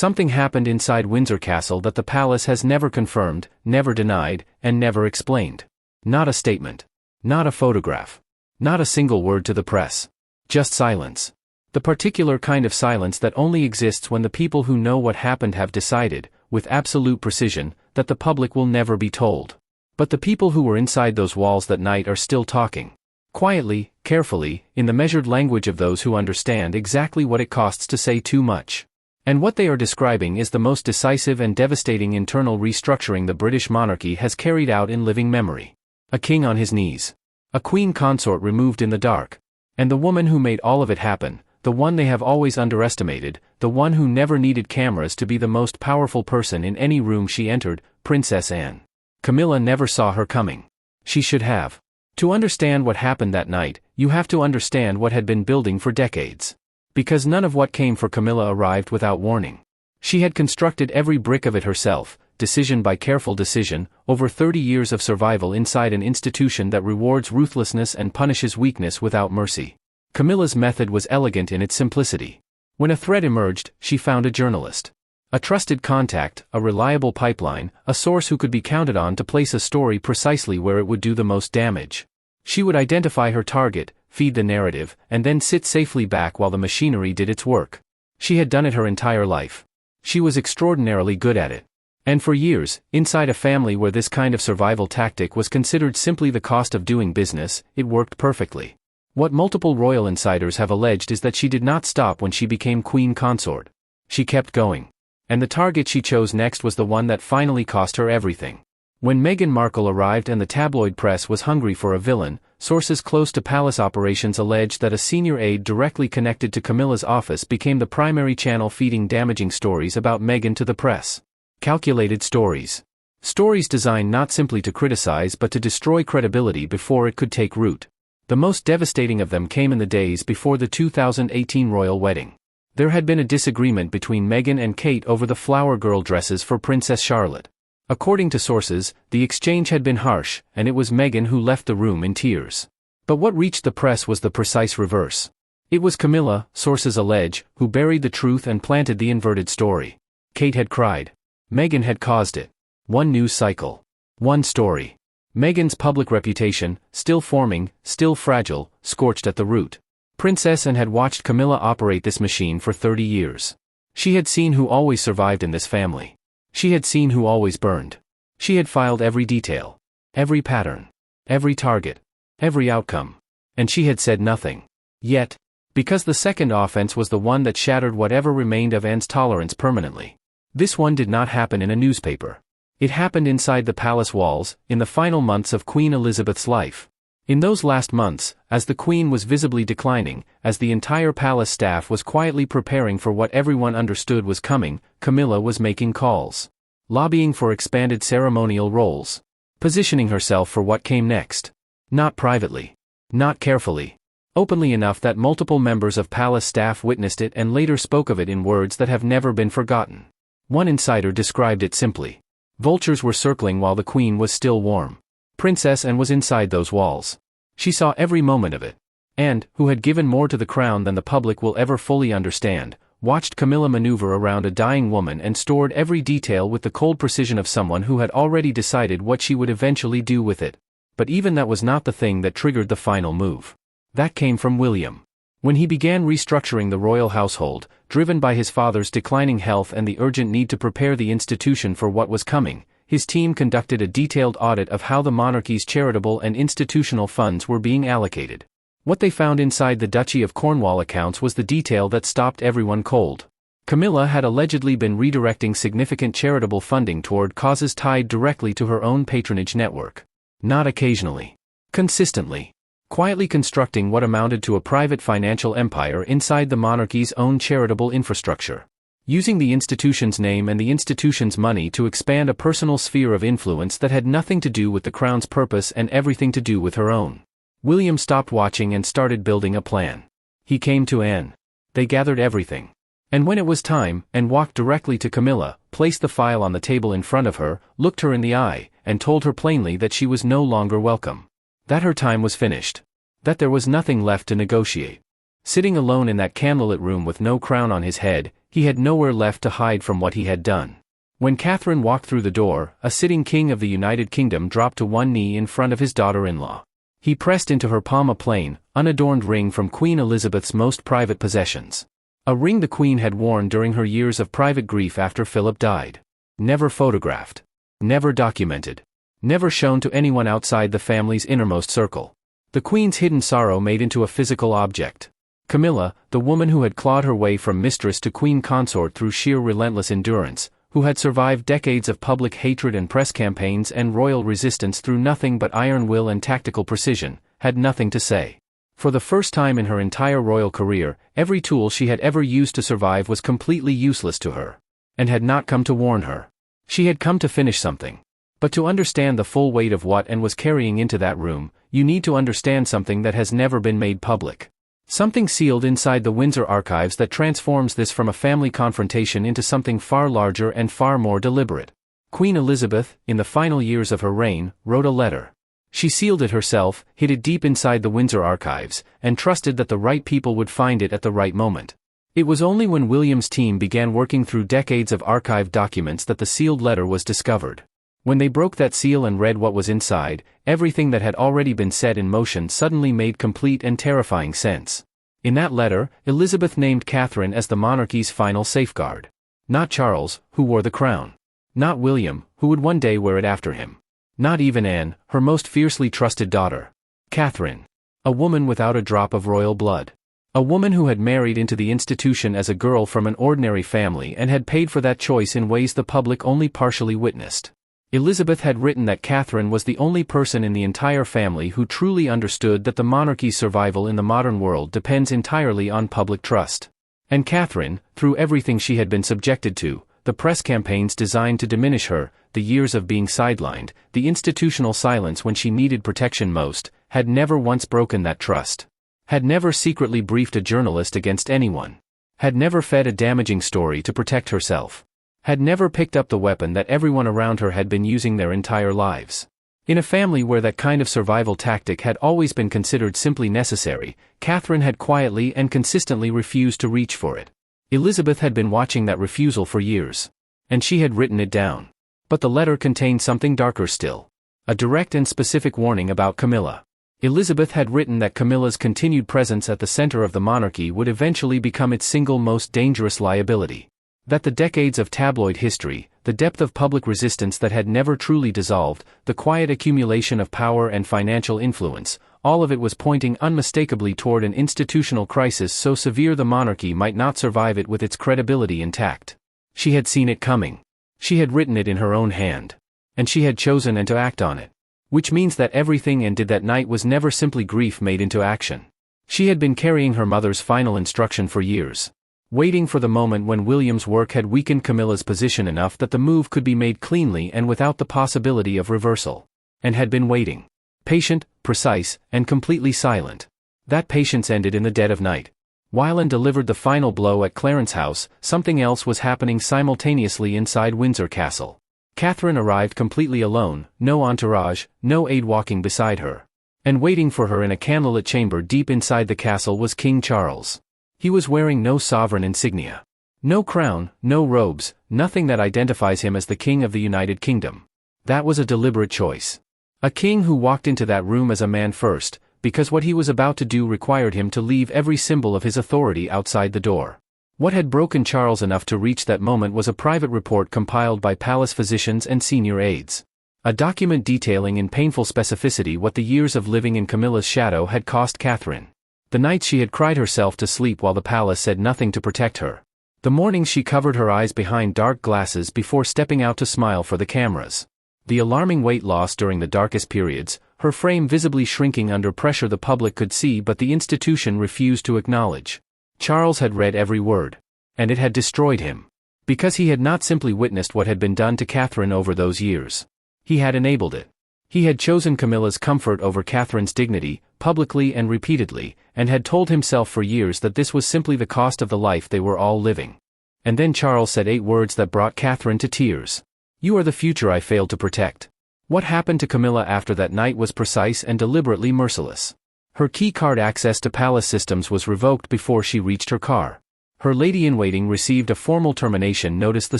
Something happened inside Windsor Castle that the palace has never confirmed, never denied, and never explained. Not a statement. Not a photograph. Not a single word to the press. Just silence. The particular kind of silence that only exists when the people who know what happened have decided, with absolute precision, that the public will never be told. But the people who were inside those walls that night are still talking. Quietly, carefully, in the measured language of those who understand exactly what it costs to say too much. And what they are describing is the most decisive and devastating internal restructuring the British monarchy has carried out in living memory. A king on his knees. A queen consort removed in the dark. And the woman who made all of it happen, the one they have always underestimated, the one who never needed cameras to be the most powerful person in any room she entered, Princess Anne. Camilla never saw her coming. She should have. To understand what happened that night, you have to understand what had been building for decades. Because none of what came for Camilla arrived without warning. She had constructed every brick of it herself, decision by careful decision, over 30 years of survival inside an institution that rewards ruthlessness and punishes weakness without mercy. Camilla's method was elegant in its simplicity. When a threat emerged, she found a journalist. A trusted contact, a reliable pipeline, a source who could be counted on to place a story precisely where it would do the most damage. She would identify her target, feed the narrative, and then sit safely back while the machinery did its work. She had done it her entire life. She was extraordinarily good at it. And for years, inside a family where this kind of survival tactic was considered simply the cost of doing business, it worked perfectly. What multiple royal insiders have alleged is that she did not stop when she became queen consort. She kept going. And the target she chose next was the one that finally cost her everything. When Meghan Markle arrived and the tabloid press was hungry for a villain, sources close to palace operations alleged that a senior aide directly connected to Camilla's office became the primary channel feeding damaging stories about Meghan to the press. Calculated stories. Stories designed not simply to criticize but to destroy credibility before it could take root. The most devastating of them came in the days before the 2018 royal wedding. There had been a disagreement between Meghan and Kate over the flower girl dresses for Princess Charlotte. According to sources, the exchange had been harsh, and it was Meghan who left the room in tears. But what reached the press was the precise reverse. It was Camilla, sources allege, who buried the truth and planted the inverted story. Kate had cried. Meghan had caused it. One news cycle. One story. Meghan's public reputation, still forming, still fragile, scorched at the root. Princess Anne had watched Camilla operate this machine for 30 years. She had seen who always survived in this family. She had seen who always burned. She had filed every detail. Every pattern. Every target. Every outcome. And she had said nothing. Yet, because the second offense was the one that shattered whatever remained of Anne's tolerance permanently. This one did not happen in a newspaper. It happened inside the palace walls, in the final months of Queen Elizabeth's life. In those last months, as the Queen was visibly declining, as the entire palace staff was quietly preparing for what everyone understood was coming, Camilla was making calls. Lobbying for expanded ceremonial roles. Positioning herself for what came next. Not privately. Not carefully. Openly enough that multiple members of palace staff witnessed it and later spoke of it in words that have never been forgotten. One insider described it simply. Vultures were circling while the Queen was still warm. Princess Anne was inside those walls. She saw every moment of it. And, who had given more to the crown than the public will ever fully understand, watched Camilla maneuver around a dying woman and stored every detail with the cold precision of someone who had already decided what she would eventually do with it. But even that was not the thing that triggered the final move. That came from William. When he began restructuring the royal household, driven by his father's declining health and the urgent need to prepare the institution for what was coming, his team conducted a detailed audit of how the monarchy's charitable and institutional funds were being allocated. What they found inside the Duchy of Cornwall accounts was the detail that stopped everyone cold. Camilla had allegedly been redirecting significant charitable funding toward causes tied directly to her own patronage network. Not occasionally. Consistently. Quietly constructing what amounted to a private financial empire inside the monarchy's own charitable infrastructure. Using the institution's name and the institution's money to expand a personal sphere of influence that had nothing to do with the crown's purpose and everything to do with her own. William stopped watching and started building a plan. He came to Anne. They gathered everything. And when it was time, Anne walked directly to Camilla, placed the file on the table in front of her, looked her in the eye, and told her plainly that she was no longer welcome. That her time was finished. That there was nothing left to negotiate. Sitting alone in that candlelit room with no crown on his head, He had nowhere left to hide from what he had done. When Catherine walked through the door, a sitting king of the United Kingdom dropped to one knee in front of his daughter-in-law. He pressed into her palm a plain, unadorned ring from Queen Elizabeth's most private possessions. A ring the Queen had worn during her years of private grief after Philip died. Never photographed. Never documented. Never shown to anyone outside the family's innermost circle. The Queen's hidden sorrow made into a physical object. Camilla, the woman who had clawed her way from mistress to queen consort through sheer relentless endurance, who had survived decades of public hatred and press campaigns and royal resistance through nothing but iron will and tactical precision, had nothing to say. For the first time in her entire royal career, every tool she had ever used to survive was completely useless to her. And had not come to warn her. She had come to finish something. But to understand the full weight of what and was carrying into that room, you need to understand something that has never been made public. Something sealed inside the Windsor archives that transforms this from a family confrontation into something far larger and far more deliberate. Queen Elizabeth, in the final years of her reign, wrote a letter. She sealed it herself, hid it deep inside the Windsor archives, and trusted that the right people would find it at the right moment. It was only when William's team began working through decades of archived documents that the sealed letter was discovered. When they broke that seal and read what was inside, everything that had already been set in motion suddenly made complete and terrifying sense. In that letter, Elizabeth named Catherine as the monarchy's final safeguard. Not Charles, who wore the crown. Not William, who would one day wear it after him. Not even Anne, her most fiercely trusted daughter. Catherine. A woman without a drop of royal blood. A woman who had married into the institution as a girl from an ordinary family and had paid for that choice in ways the public only partially witnessed. Elizabeth had written that Catherine was the only person in the entire family who truly understood that the monarchy's survival in the modern world depends entirely on public trust. And Catherine, through everything she had been subjected to, the press campaigns designed to diminish her, the years of being sidelined, the institutional silence when she needed protection most, had never once broken that trust. Had never secretly briefed a journalist against anyone. Had never fed a damaging story to protect herself. Had never picked up the weapon that everyone around her had been using their entire lives. In a family where that kind of survival tactic had always been considered simply necessary, Catherine had quietly and consistently refused to reach for it. Elizabeth had been watching that refusal for years. And she had written it down. But the letter contained something darker still. A direct and specific warning about Camilla. Elizabeth had written that Camilla's continued presence at the center of the monarchy would eventually become its single most dangerous liability. That the decades of tabloid history, the depth of public resistance that had never truly dissolved, the quiet accumulation of power and financial influence, all of it was pointing unmistakably toward an institutional crisis so severe the monarchy might not survive it with its credibility intact. She had seen it coming. She had written it in her own hand. And she had chosen and to act on it. Which means that everything Anne did that night was never simply grief made into action. She had been carrying her mother's final instruction for years. Waiting for the moment when William's work had weakened Camilla's position enough that the move could be made cleanly and without the possibility of reversal. And had been waiting. Patient, precise, and completely silent. That patience ended in the dead of night. While Anne delivered the final blow at Clarence House, something else was happening simultaneously inside Windsor Castle. Catherine arrived completely alone, no entourage, no aide walking beside her. And waiting for her in a candlelit chamber deep inside the castle was King Charles. He was wearing no sovereign insignia. No crown, no robes, nothing that identifies him as the King of the United Kingdom. That was a deliberate choice. A king who walked into that room as a man first, because what he was about to do required him to leave every symbol of his authority outside the door. What had broken Charles enough to reach that moment was a private report compiled by palace physicians and senior aides. A document detailing in painful specificity what the years of living in Camilla's shadow had cost Catherine. The nights she had cried herself to sleep while the palace said nothing to protect her. The mornings she covered her eyes behind dark glasses before stepping out to smile for the cameras. The alarming weight loss during the darkest periods, her frame visibly shrinking under pressure the public could see but the institution refused to acknowledge. Charles had read every word. And it had destroyed him. Because he had not simply witnessed what had been done to Catherine over those years. He had enabled it. He had chosen Camilla's comfort over Catherine's dignity, publicly and repeatedly, and had told himself for years that this was simply the cost of the life they were all living. And then Charles said 8 words that brought Catherine to tears. "You are the future I failed to protect." What happened to Camilla after that night was precise and deliberately merciless. Her key card access to palace systems was revoked before she reached her car. Her lady-in-waiting received a formal termination notice the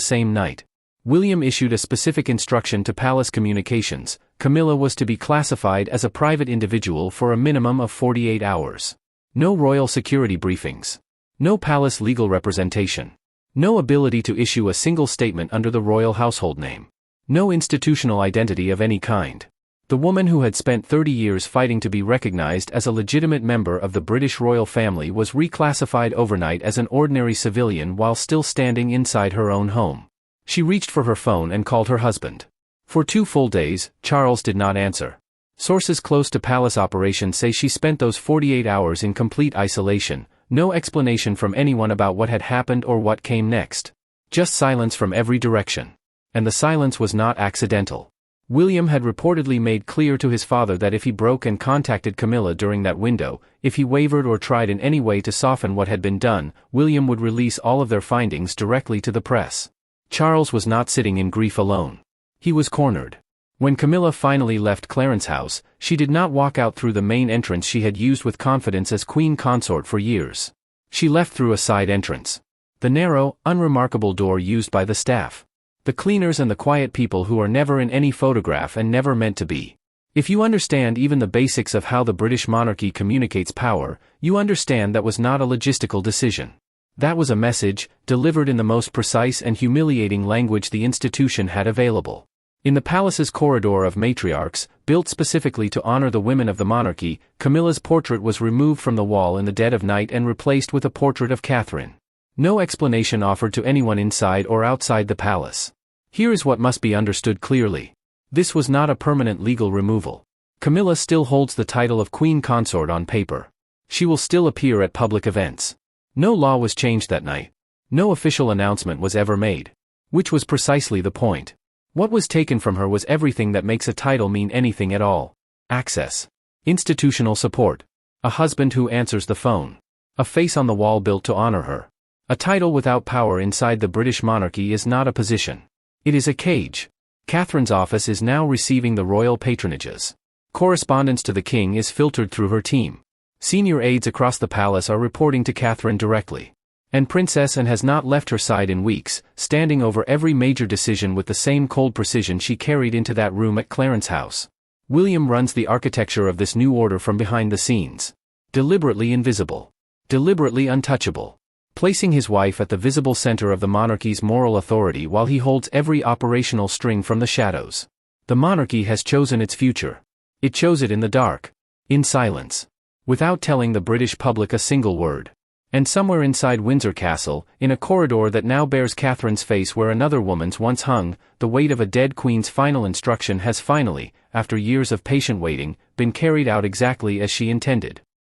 same night. William issued a specific instruction to Palace Communications. Camilla was to be classified as a private individual for a minimum of 48 hours. No royal security briefings. No palace legal representation. No ability to issue a single statement under the royal household name. No institutional identity of any kind. The woman who had spent 30 years fighting to be recognized as a legitimate member of the British royal family was reclassified overnight as an ordinary civilian while still standing inside her own home. She reached for her phone and called her husband. For 2 full days, Charles did not answer. Sources close to palace operations say she spent those 48 hours in complete isolation, no explanation from anyone about what had happened or what came next. Just silence from every direction. And the silence was not accidental. William had reportedly made clear to his father that if he broke and contacted Camilla during that window, if he wavered or tried in any way to soften what had been done, William would release all of their findings directly to the press. Charles was not sitting in grief alone. He was cornered. When Camilla finally left Clarence House, she did not walk out through the main entrance she had used with confidence as queen consort for years. She left through a side entrance. The narrow, unremarkable door used by the staff. The cleaners and the quiet people who are never in any photograph and never meant to be. If you understand even the basics of how the British monarchy communicates power, you understand that was not a logistical decision. That was a message, delivered in the most precise and humiliating language the institution had available. In the palace's corridor of matriarchs, built specifically to honor the women of the monarchy, Camilla's portrait was removed from the wall in the dead of night and replaced with a portrait of Catherine. No explanation offered to anyone inside or outside the palace. Here is what must be understood clearly. This was not a permanent legal removal. Camilla still holds the title of queen consort on paper. She will still appear at public events. No law was changed that night. No official announcement was ever made. Which was precisely the point. What was taken from her was everything that makes a title mean anything at all. Access. Institutional support. A husband who answers the phone. A face on the wall built to honor her. A title without power inside the British monarchy is not a position. It is a cage. Catherine's office is now receiving the royal patronages. Correspondence to the king is filtered through her team. Senior aides across the palace are reporting to Catherine directly. And Princess Anne has not left her side in weeks, standing over every major decision with the same cold precision she carried into that room at Clarence House. William runs the architecture of this new order from behind the scenes. Deliberately invisible. Deliberately untouchable. Placing his wife at the visible center of the monarchy's moral authority while he holds every operational string from the shadows. The monarchy has chosen its future. It chose it in the dark. In silence. Without telling the British public a single word. And somewhere inside Windsor Castle, in a corridor that now bears Catherine's face where another woman's once hung, the weight of a dead queen's final instruction has finally, after years of patient waiting, been carried out exactly as she intended.